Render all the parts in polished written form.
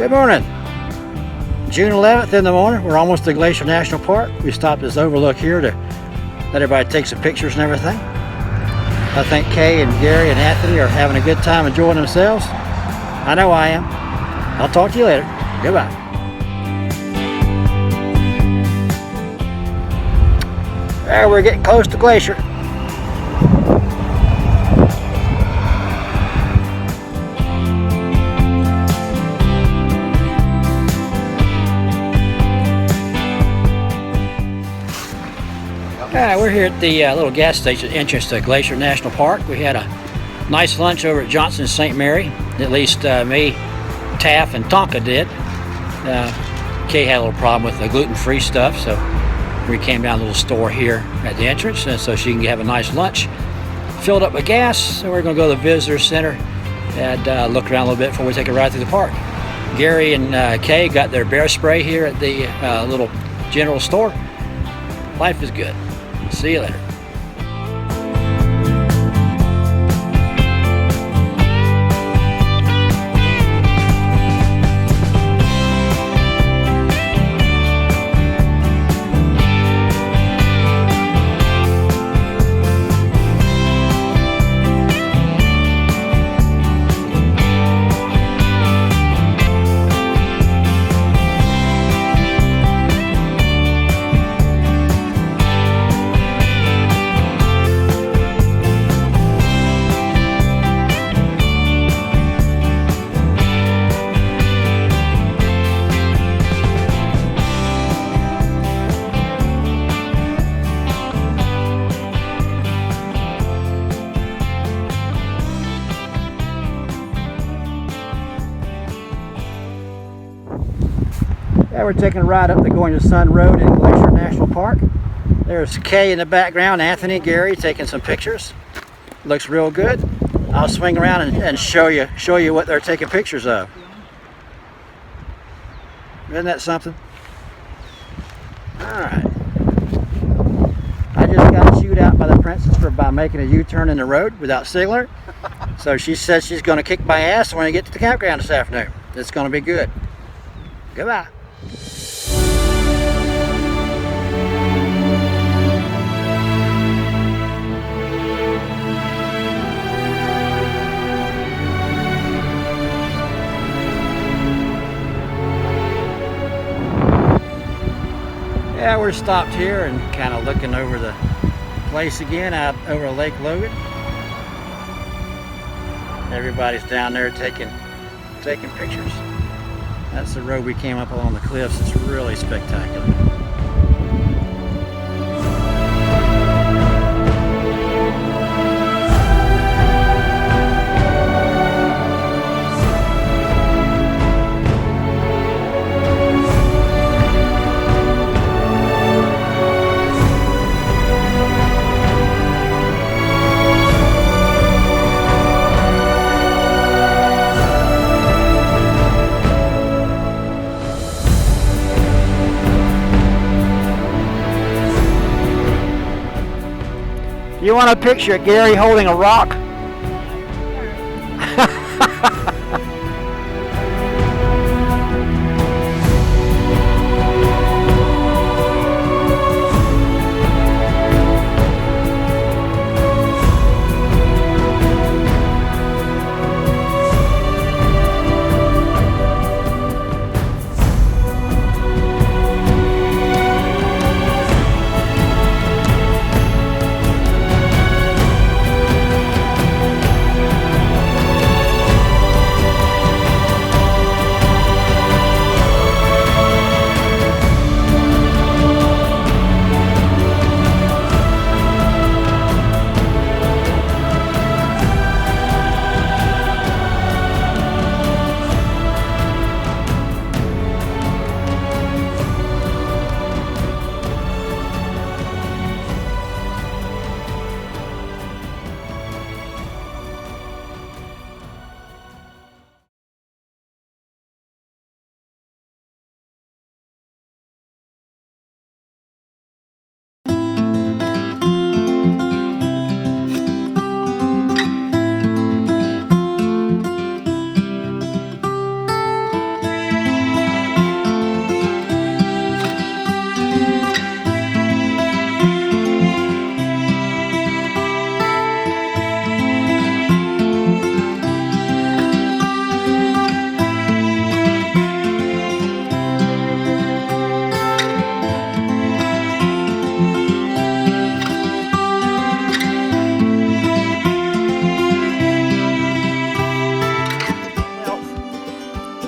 Good morning. June 11th in the morning. We're almost to Glacier National Park. We stopped this overlook here to let everybody take some pictures and everything. I think Kay and Gary and Anthony are having a good time enjoying themselves. I know I am. I'll talk to you later. Goodbye. There, we're getting close to Glacier. Alright, we're here at the little gas station entrance to Glacier National Park. We had a nice lunch over at Johnson's St. Mary. At least me, Taff, and Tonka did. Kay had a little problem with the gluten-free stuff, so we came down to a little store here at the entrance so she can have a nice lunch. Filled up with gas, so we're going to go to the visitor center and look around a little bit before we take a ride through the park. Gary and Kay got their bear spray here at the little general store. Life is good. See you later. Yeah, we're taking a ride up the Going to Sun Road in Glacier National Park. There's Kay in the background, Anthony, Gary taking some pictures. Looks real good. I'll swing around and show you what they're taking pictures of. Isn't that something? Alright. I just got chewed out by the princess by making a U-turn in the road without signaling. So she says she's going to kick my ass when I get to the campground this afternoon. It's going to be good. Goodbye. Yeah, we're stopped here and kind of looking over the place again out over Lake Logan. Everybody's down there taking pictures. That's the road we came up along the cliffs. It's really spectacular. You want a picture of Gary holding a rock?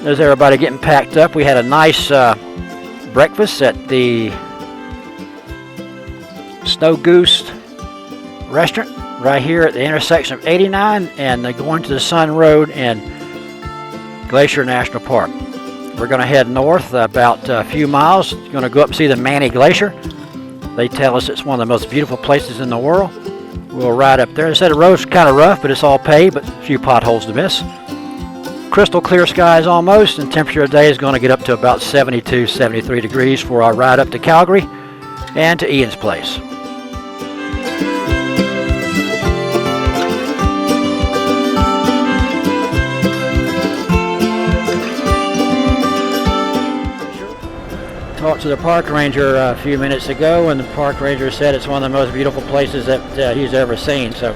There's everybody getting packed up. We had a nice breakfast at the Snow Goose restaurant right here at the intersection of 89 and going to the Sun Road in Glacier National Park. We're going to head north about a few miles. We're going to go up and see the Manny Glacier. They tell us it's one of the most beautiful places in the world. We'll ride up there. They said the road's kind of rough, but it's all paved, but a few potholes to miss. Crystal clear skies almost, and temperature today is going to get up to about 72, 73 degrees for our ride up to Calgary and to Ian's place. Talked to the park ranger a few minutes ago, and the park ranger said it's one of the most beautiful places that he's ever seen. So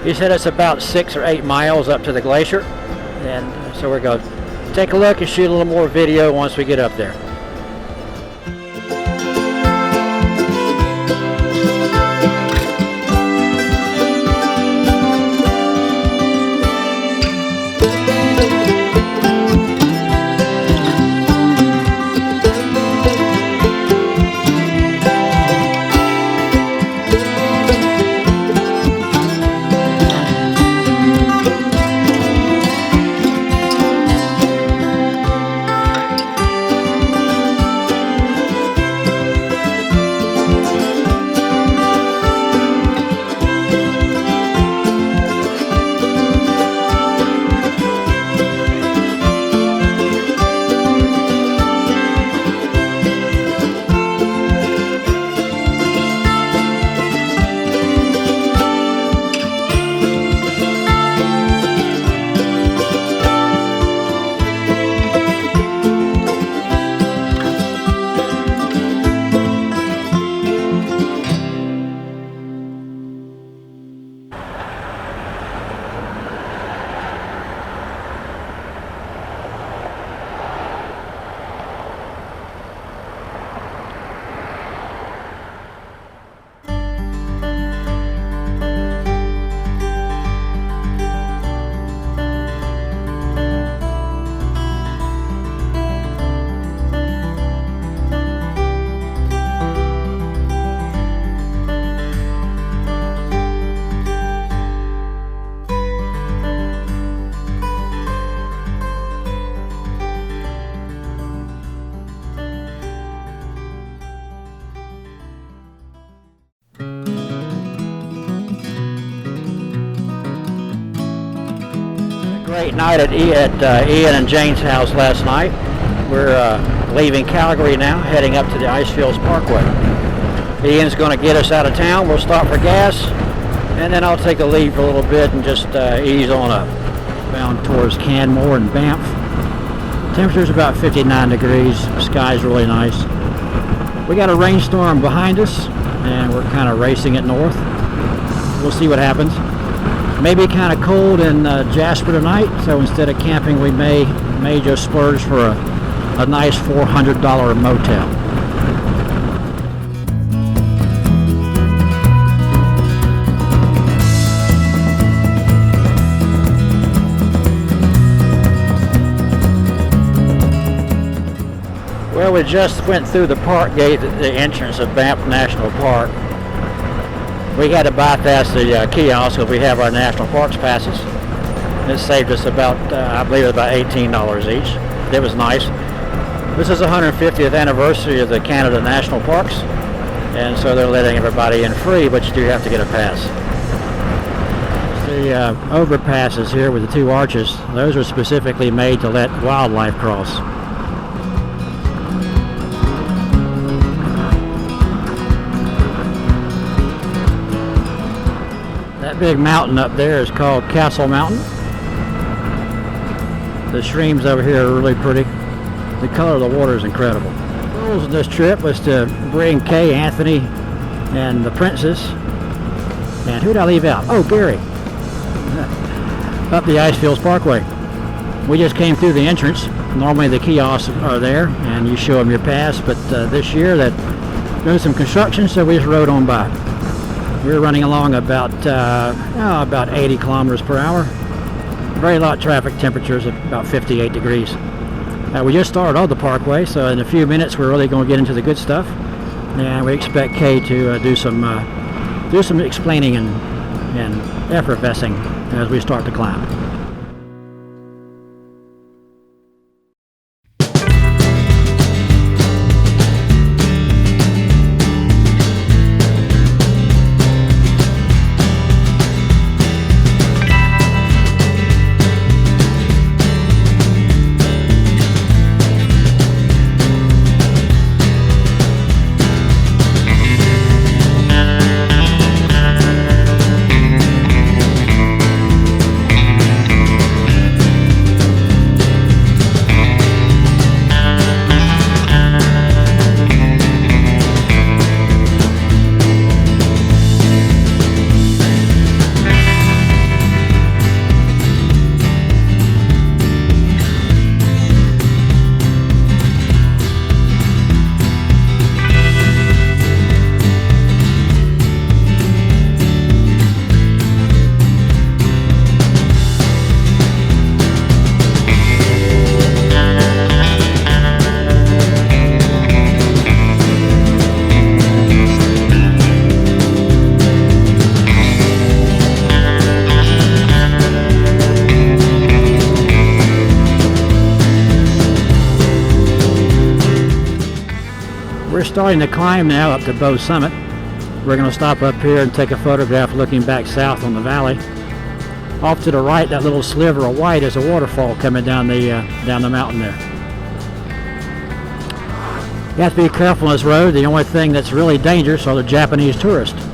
he said it's about 6 or 8 miles up to the glacier, and so we're going to take a look and shoot a little more video once we get up there. Great night at Ian and Jane's house last night. We're leaving Calgary now, heading up to the Icefields Parkway. Ian's going to get us out of town. We'll stop for gas, and then I'll take a leave for a little bit and just ease on up, bound towards Canmore and Banff. Temperature's about 59 degrees. The sky's really nice. We got a rainstorm behind us, and we're kind of racing it north. We'll see what happens. Maybe kind of cold in Jasper tonight, so instead of camping we may just splurge for a nice $400 motel. Well, we just went through the park gate at the entrance of Banff National Park. We had to bypass the kiosk because we have our national parks passes. It saved us about, I believe, about $18 each. It was nice. This is the 150th anniversary of the Canada National Parks, and so they're letting everybody in free, but you do have to get a pass. The overpasses here with the 2 arches, those are specifically made to let wildlife cross. That big mountain up there is called Castle Mountain. The streams over here are really pretty. The color of the water is incredible. The goals of this trip was to bring Kay, Anthony, and the princess. And who did I leave out? Oh, Gary. Up the Icefields Parkway. We just came through the entrance. Normally the kiosks are there and you show them your pass, but this year they're doing some construction, so we just rode on by. We're running along about 80 kilometers per hour. Very light traffic, temperatures of about 58 degrees. We just started on the parkway, so in a few minutes we're really going to get into the good stuff, and we expect Kay to do some explaining and effervescing as we start to climb. We're starting to climb now up to Bow Summit. We're going to stop up here and take a photograph looking back south on the valley. Off to the right, that little sliver of white is a waterfall coming down the mountain there. You have to be careful on this road. The only thing that's really dangerous are the Japanese tourists.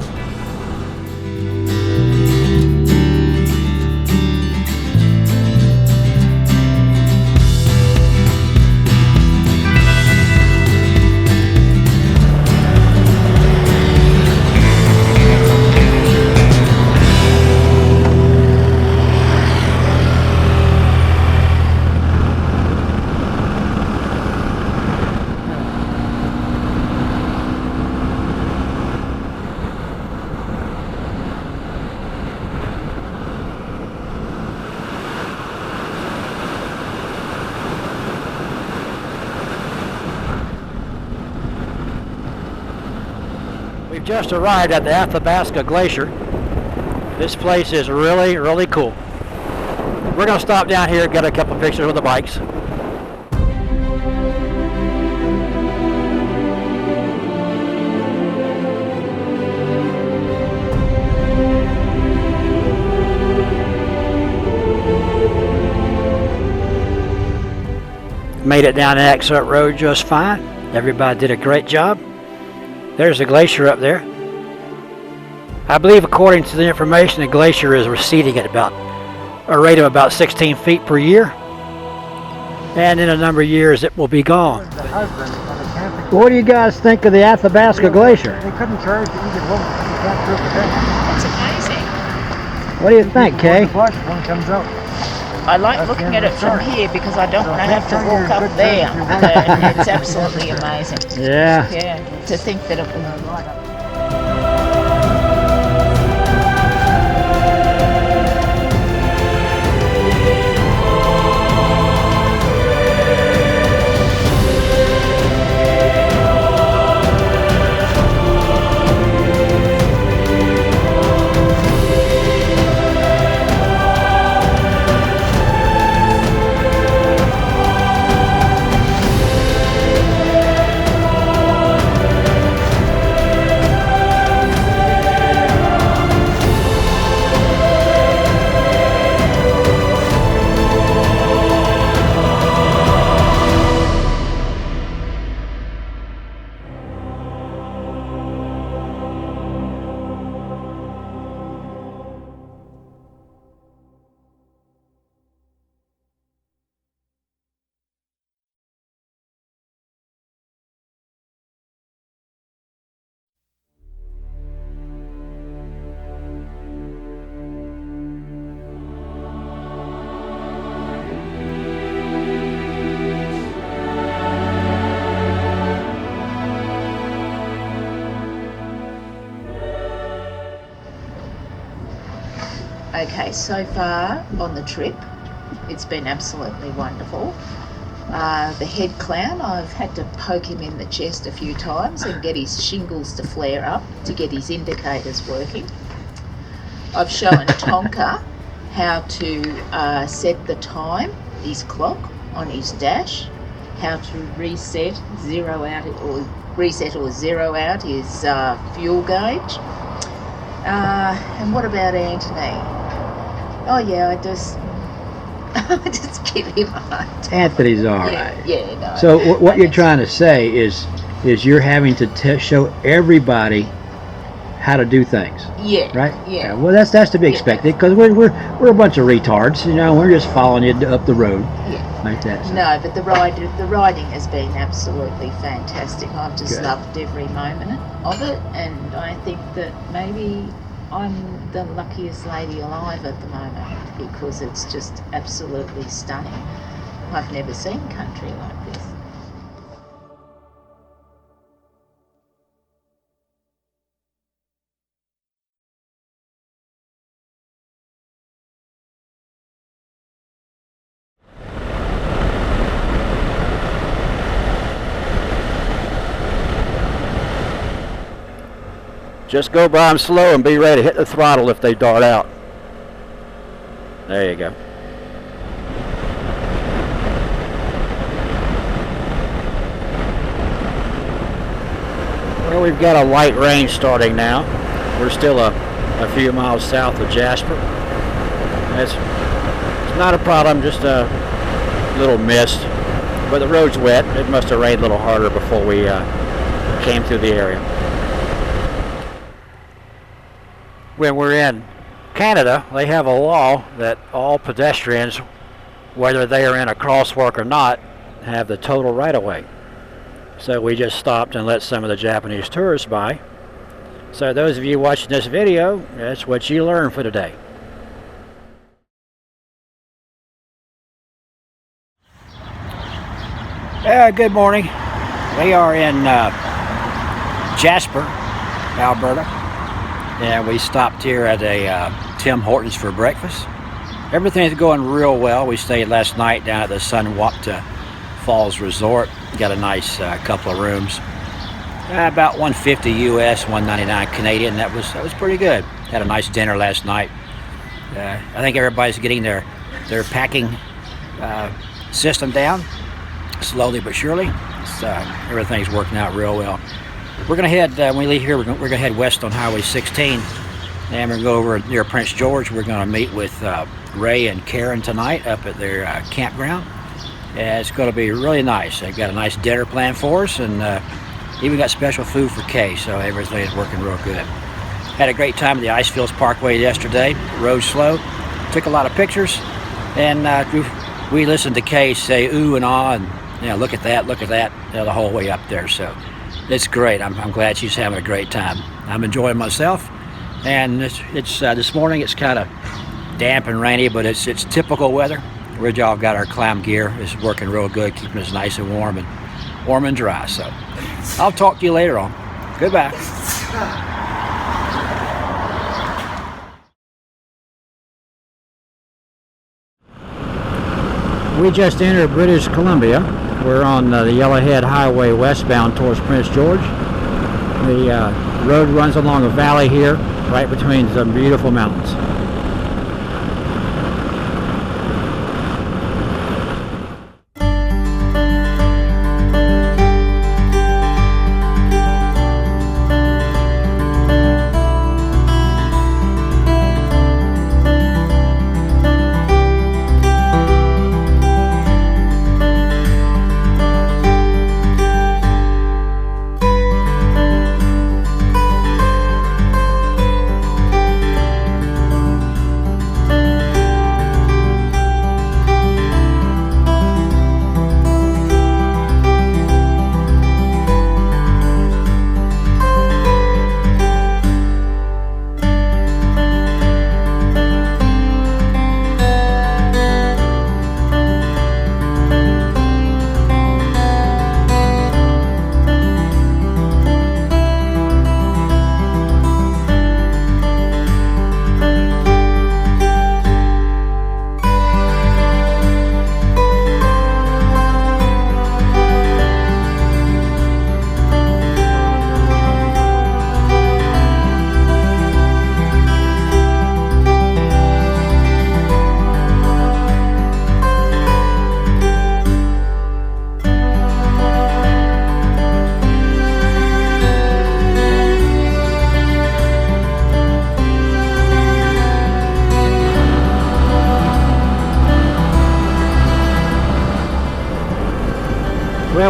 We've just arrived at the Athabasca Glacier. This place is really, really cool. We're going to stop down here and get a couple pictures with the bikes. Made it down the Exit Road just fine. Everybody did a great job. There's the glacier up there. I believe, according to the information, the glacier is receding at about a rate of about 16 feet per year. And in a number of years, it will be gone. What do you guys think of the Athabasca Glacier? They couldn't charge either one. It's amazing. What do you think, Kay? One comes out. I like looking at it from here because I don't want to have to walk up there. And it's absolutely amazing. Yeah. Yeah, to think that it will. Okay, so far on the trip, it's been absolutely wonderful. The head clown, I've had to poke him in the chest a few times and get his shingles to flare up to get his indicators working. I've shown Tonka how to set the time, his clock on his dash, how to reset or zero out his fuel gauge. And what about Anthony? Oh yeah, I just give him a hard time. Anthony's all right. Yeah, no. So what you're trying to say is you're having to show everybody how to do things. Yeah. Right. Yeah. Well, that's to be expected because we're a bunch of retards. You know, we're just following you up the road. Yeah. Like that. So. No, but the riding has been absolutely fantastic. I've just Good. loved every moment of it, and I think that maybe I'm the luckiest lady alive at the moment because it's just absolutely stunning. I've never seen country like this. Just go by them slow and be ready to hit the throttle if they dart out. There you go. Well, we've got a light rain starting now. We're still a few miles south of Jasper. It's not a problem, just a little mist. But the road's wet. It must have rained a little harder before we came through the area. When we're in Canada, they have a law that all pedestrians, whether they are in a crosswalk or not, have the total right-of-way. So we just stopped and let some of the Japanese tourists by. So those of you watching this video, that's what you learned for today. Good morning. We are in Jasper, Alberta. And we stopped here at a Tim Hortons for breakfast. Everything's going real well. We stayed last night down at the Sunwapta Falls Resort. Got a nice couple of rooms. About $150 US, $199 Canadian. That was pretty good. Had a nice dinner last night. I think everybody's getting their packing system down, slowly but surely. Everything's working out real well. We're going to head, when we leave here, we're going to head west on Highway 16, and we're going to go over near Prince George. We're going to meet with Ray and Karen tonight up at their campground. And it's going to be really nice. They've got a nice dinner planned for us, and even got special food for Kay, so everything is working real good. Had a great time at the Icefields Parkway yesterday. Rode slow, took a lot of pictures, and we listened to Kay say ooh and ah, and look at that, the whole way up there. So it's great. I'm glad she's having a great time. I'm enjoying myself, and it's this morning. It's kind of damp and rainy, but it's typical weather. We've all got our climb gear. It's working real good, keeping us nice and warm and dry. So I'll talk to you later on. Goodbye. We just entered British Columbia. We're on the Yellowhead Highway westbound towards Prince George. The road runs along a valley here, right between some beautiful mountains.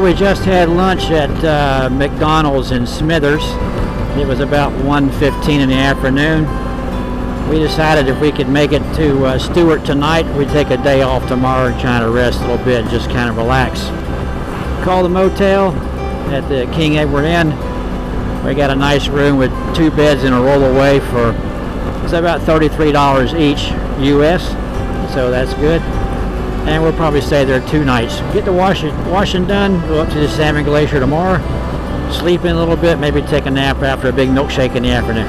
we just had lunch at McDonald's in Smithers. It was about 1:15 in the afternoon. We decided if we could make it to Stewart tonight, we'd take a day off tomorrow and try to rest a little bit and just kind of relax. Called the motel at the King Edward Inn. We got a nice room with 2 beds and a rollaway for, it's about $33 each US, so that's good. And we'll probably stay there 2 nights. Get the washing done, go up to the Salmon Glacier tomorrow, sleep in a little bit, maybe take a nap after a big milkshake in the afternoon.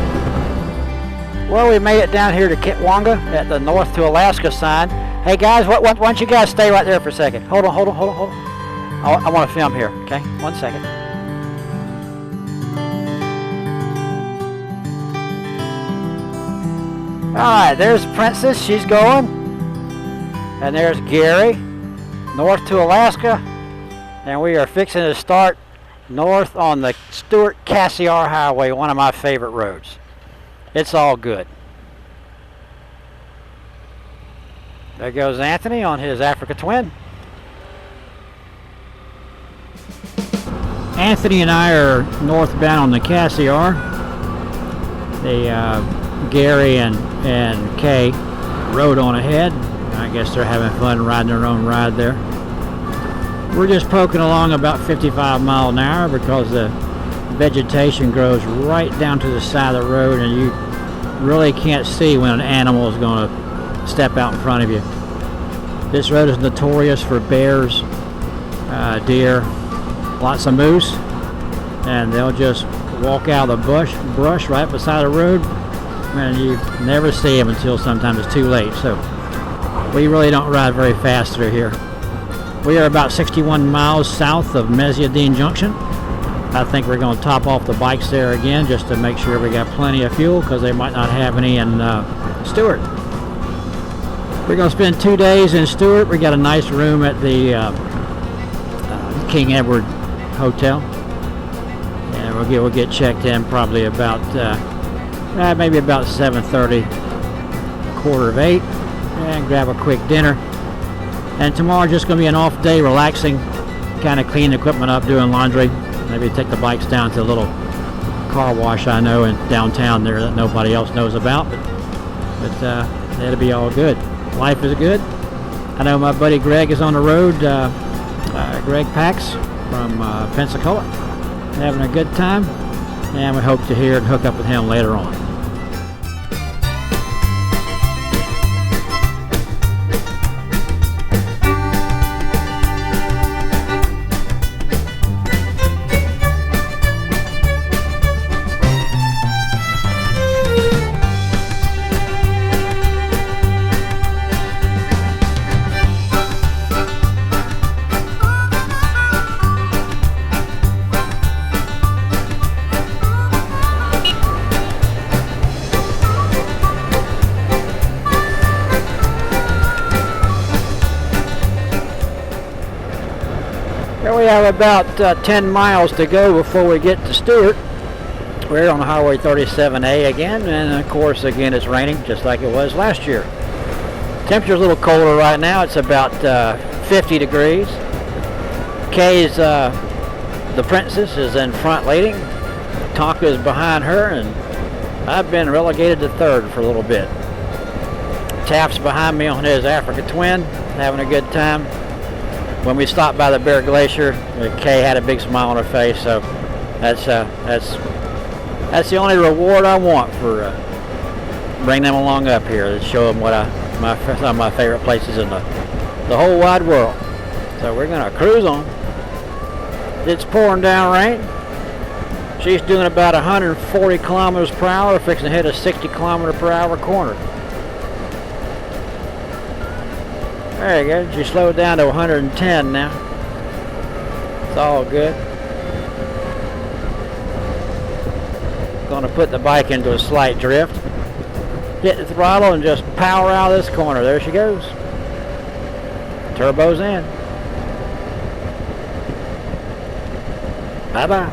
Well, we made it down here to Kitwanga at the North to Alaska sign. Hey guys, why don't you guys stay right there for a second? Hold on. I want to film here, okay? 1 second. Alright, there's Princess, she's going. And there's Gary, north to Alaska. And we are fixing to start north on the Stewart-Cassiar Highway, one of my favorite roads. It's all good. There goes Anthony on his Africa Twin. Anthony and I are northbound on the Cassiar. Gary and Kay rode on ahead. I guess they're having fun riding their own ride there. We're just poking along about 55 miles an hour because the vegetation grows right down to the side of the road and you really can't see when an animal is going to step out in front of you. This road is notorious for bears, deer, lots of moose, and they'll just walk out of the brush right beside the road, and you never see them until sometimes it's too late. So we really don't ride very fast through here. We are about 61 miles south of Mesiadine Junction. I think we're going to top off the bikes there again just to make sure we got plenty of fuel because they might not have any in Stewart. We're going to spend 2 days in Stewart. We got a nice room at the King Edward Hotel, and we'll get checked in probably about maybe about 7:30, 7:45, and grab a quick dinner. And tomorrow just going to be an off day, relaxing, kind of clean equipment up, doing laundry. Maybe take the bikes down to a little car wash I know in downtown there that nobody else knows about, but it'll be all good. Life is good. I know my buddy Greg is on the road, Greg Pax from Pensacola, having a good time, and we hope to hear and hook up with him later on. We have about 10 miles to go before we get to Stewart. We're on Highway 37A again, and of course again it's raining just like it was last year. Temperature's a little colder right now. It's about 50 degrees. Kay's the Princess is in front leading. Tonka is behind her, and I've been relegated to third for a little bit. Taft's behind me on his Africa Twin, having a good time. When we stopped by the Bear Glacier, Kay had a big smile on her face, so that's the only reward I want for bringing them along up here to show them some of my favorite places in the whole wide world. So we're gonna cruise on. It's pouring down rain. She's doing about 140 kilometers per hour, fixing to hit a 60 kilometer per hour corner. There you go. She slowed down to 110 now. It's all good. Gonna put the bike into a slight drift. Hit the throttle and just power out of this corner. There she goes. Turbo's in. Bye-bye.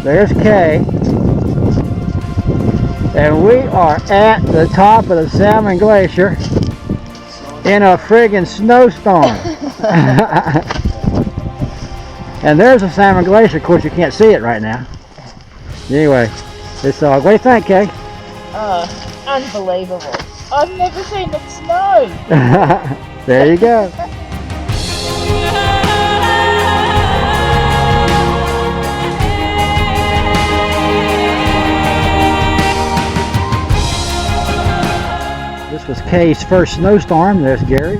There's Kay. And we are at the top of the Salmon Glacier in a friggin' snowstorm. And there's a Salmon Glacier. Of course, you can't see it right now. Anyway, it's what do you think, Kay? Unbelievable. I've never seen it snow. There you go. This was Kay's first snowstorm. There's Gary.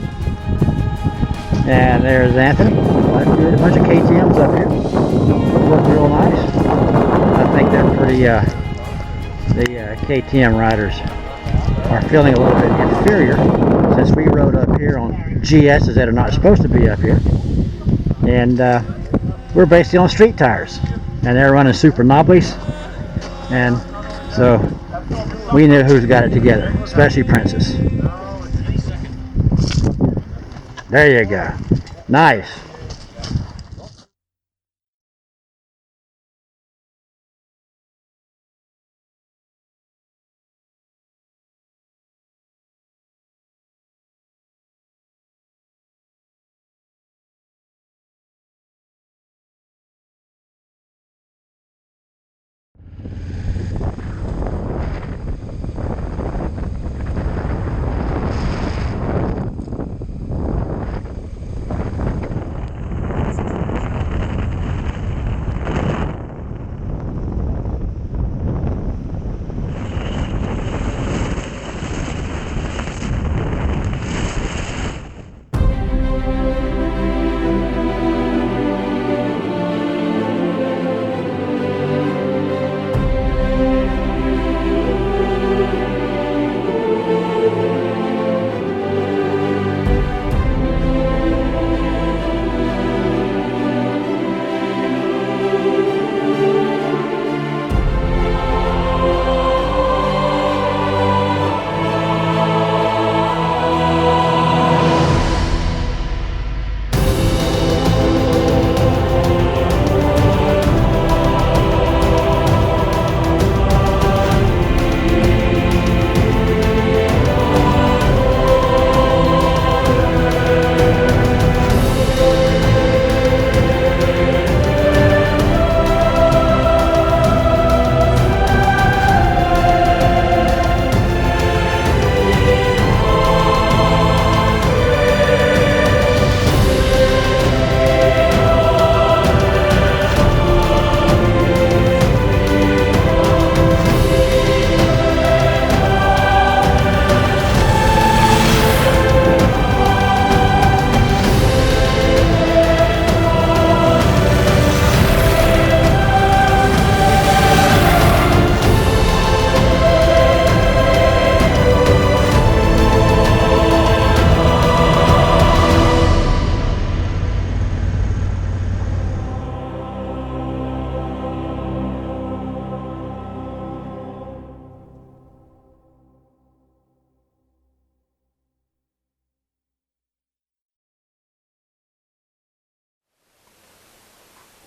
And there's Anthony. A bunch of KTMs up here. Look real nice. I think they're pretty, the KTM riders are feeling a little bit inferior since we rode up here on GSs that are not supposed to be up here. And we're basically on street tires. And they're running super knobblies. And so we know who's got it together, especially Princess. There you go. Nice.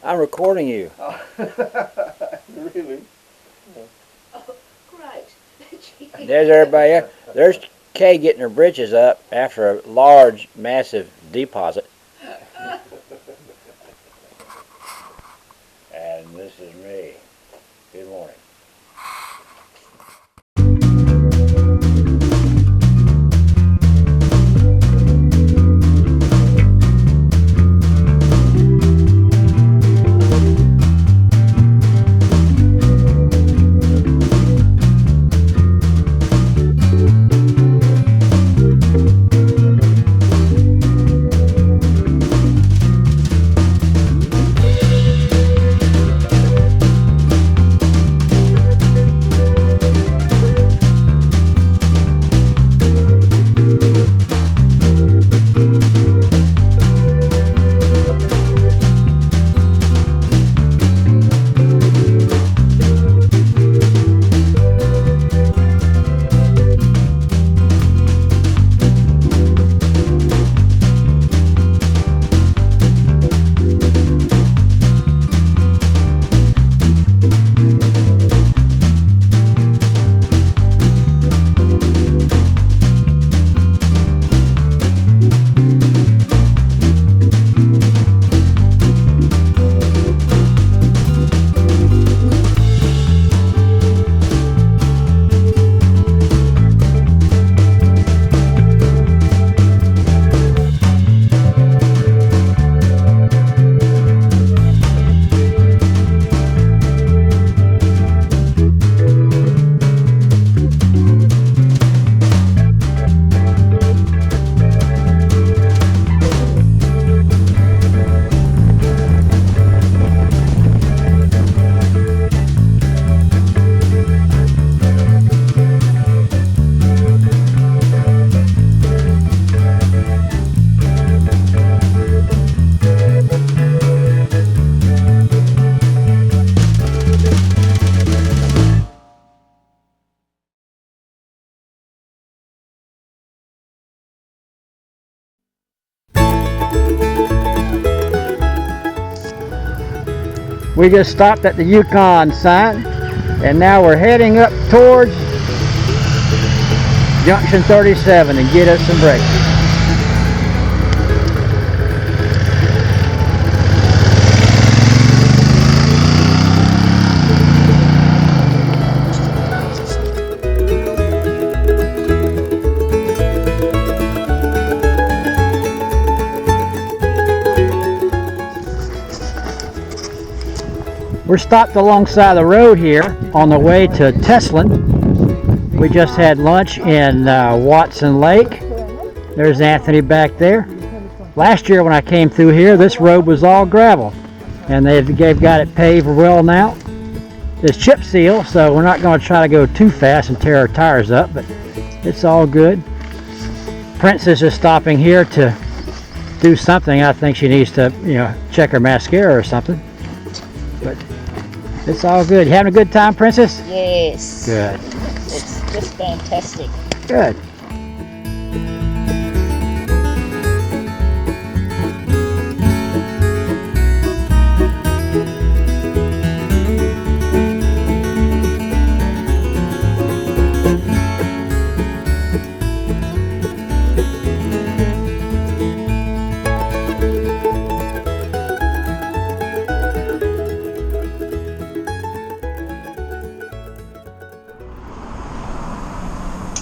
I'm recording you. Really? Oh, great. There's everybody else. There's Kay getting her britches up after a large, massive deposit. And this is me. Good morning. We just stopped at the Yukon sign, and now we're heading up towards Junction 37 and get us some breakfast. We're stopped alongside the road here on the way to Teslin. We just had lunch in Watson Lake. There's Anthony back there. Last year when I came through here, this road was all gravel, and they've got it paved well now. It's chip seal, so we're not going to try to go too fast and tear our tires up, but it's all good. Princess is stopping here to do something. I think she needs to, check her mascara or something. But it's all good. You having a good time, Princess? Yes. Good. It's just fantastic. Good.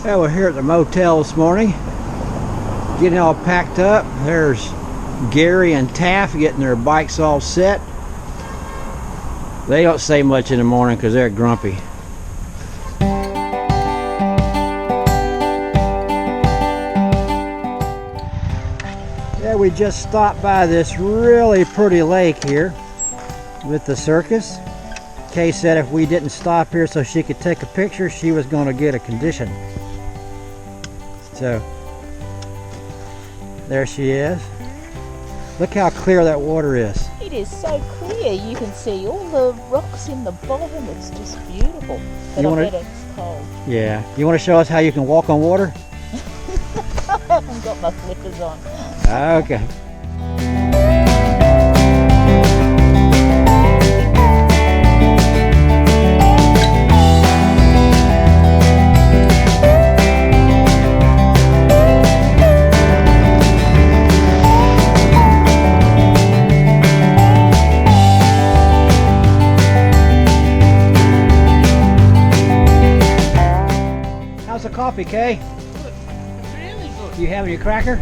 Well, we're here at the motel this morning, getting all packed up. There's Gary and Taff getting their bikes all set. They don't say much in the morning because they're grumpy. Yeah, we just stopped by this really pretty lake here with the Circus. Kay said if we didn't stop here so she could take a picture, she was going to get a condition. So there she is. Look how clear that water is. It is so clear. You can see all the rocks in the bottom. It's just beautiful. But I bet it's cold. Yeah. You want to show us how you can walk on water? I haven't got my flippers on. Okay. How's the coffee, Kay? Good. Really good. You having your cracker?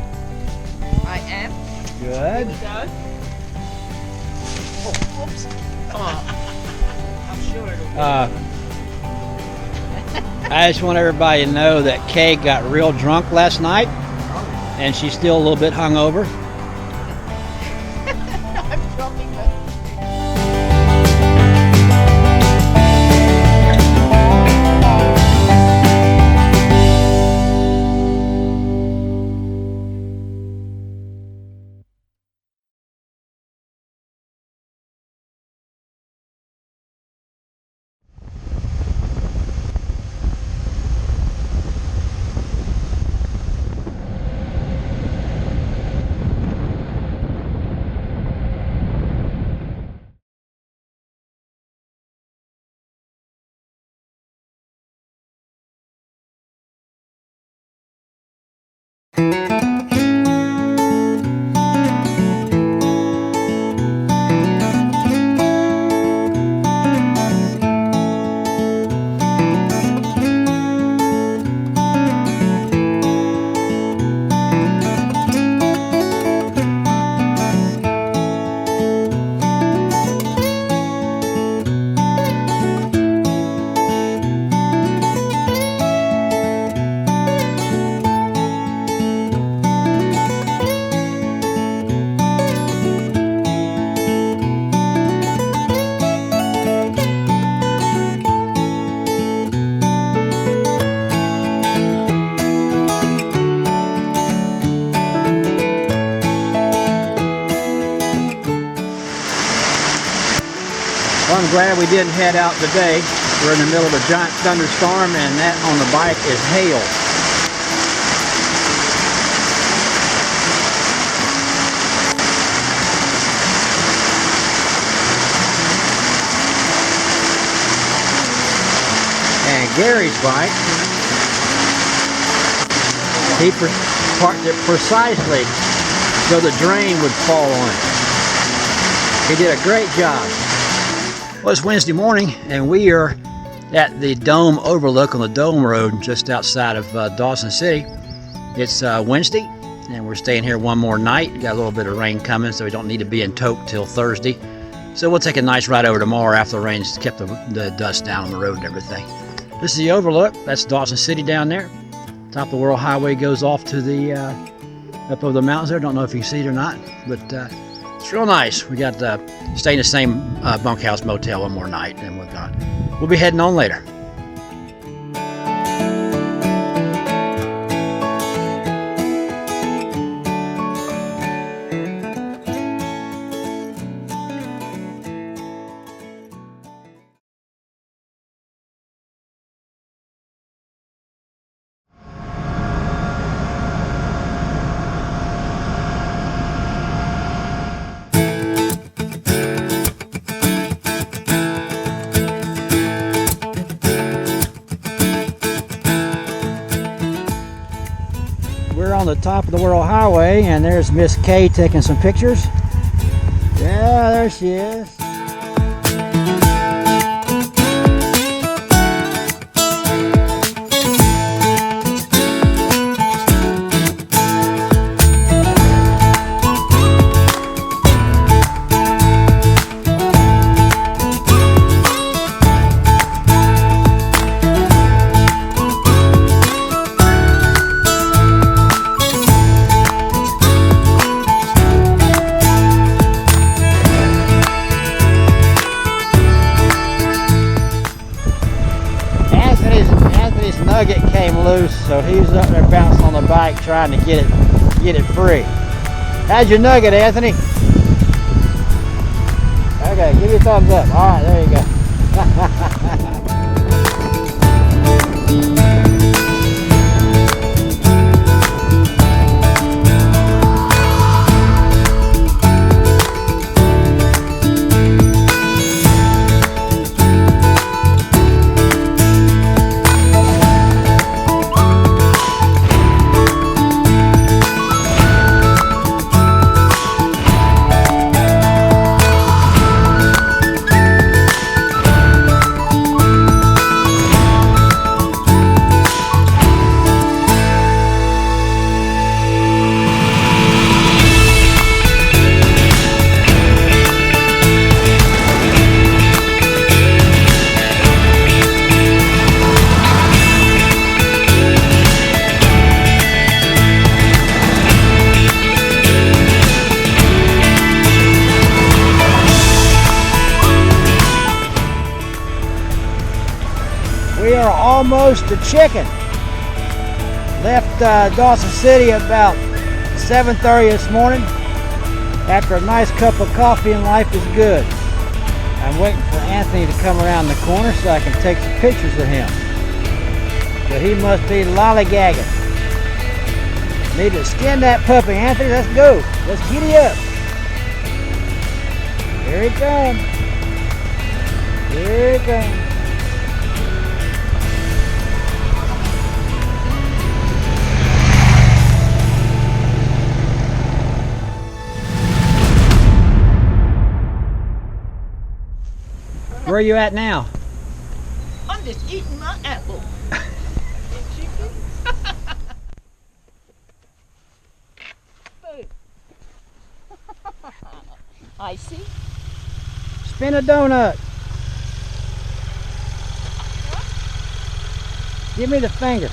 I am. Good. Here we go. Oh, whoops. Come on. I'm sure it'll be. I just want everybody to know that Kay got real drunk last night, and she's still a little bit hungover. I'm dropping it. Well, I'm glad we didn't head out today. We're in the middle of a giant thunderstorm, and that on the bike is hail. Gary's bike. He parked it precisely so the drain would fall on it. He did a great job. Well, it's Wednesday morning and we are at the Dome Overlook on the Dome Road just outside of Dawson City. It's Wednesday and we're staying here one more night. Got a little bit of rain coming, so we don't need to be in Tok till Thursday. So we'll take a nice ride over tomorrow after the rain's kept the dust down on the road and everything. This is the Overlook. That's Dawson City down there. Top of the World Highway goes off to the up over the mountains there. Don't know if you can see it or not, but it's real nice. We got stay in the same bunkhouse motel one more night, and we'll be heading on later. We're on the top of the World Highway, and there's Miss Kay taking some pictures. Yeah, there she is. Anthony's nugget came loose, so he was up there bouncing on the bike trying to get it free. How's your nugget, Anthony? Okay, give me a thumbs up. All right, there you go. We are almost to Chicken. Left Dawson City about 7:30 this morning after a nice cup of coffee, and life is good. I'm waiting for Anthony to come around the corner so I can take some pictures of him. But he must be lollygagging. Need to skin that puppy, Anthony. Let's go. Let's giddy up. Here he comes. Here he comes. Where are you at now? I'm just eating my apple. Food. I see. Spin a donut. Give me the finger.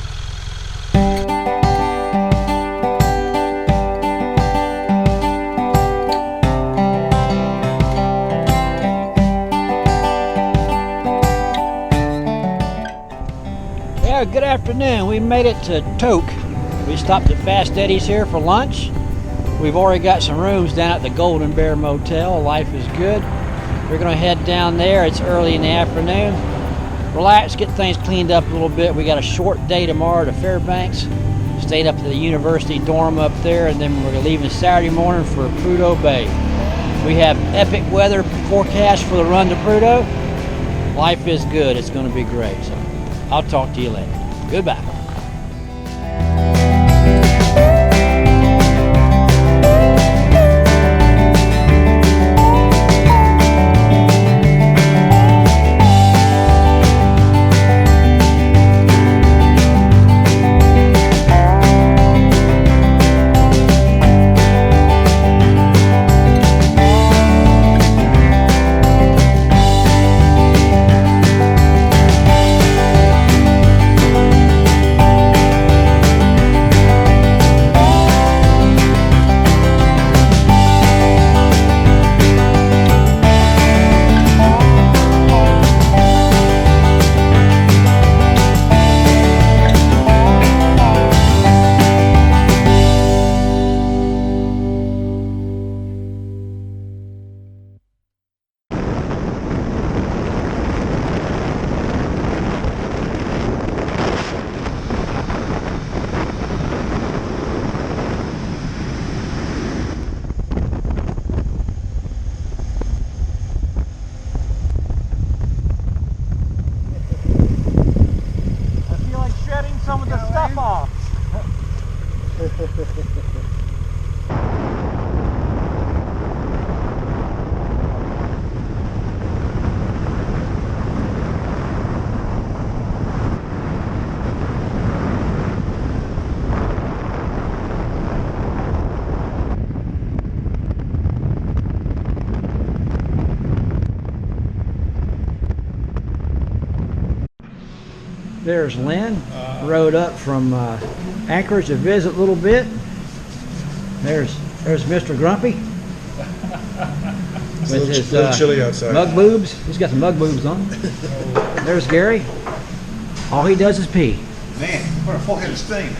Yeah, good afternoon. We made it to Tok. We stopped at Fast Eddie's here for lunch. We've already got some rooms down at the Golden Bear Motel. Life is good. We're going to head down there. It's early in the afternoon. Relax, get things cleaned up a little bit. We got a short day tomorrow to Fairbanks. Stayed up at the university dorm up there, and then we're leaving Saturday morning for Prudhoe Bay. We have epic weather forecast for the run to Prudhoe. Life is good. It's going to be great. So I'll talk to you later. Goodbye. Some of the stuff off. There's Lynn, rode up from Anchorage to visit a little bit. There's Mr. Grumpy. It's a little chilly outside. Mug boobs. He's got some mug boobs on. There's Gary. All he does is pee. Man, what a fucking steam.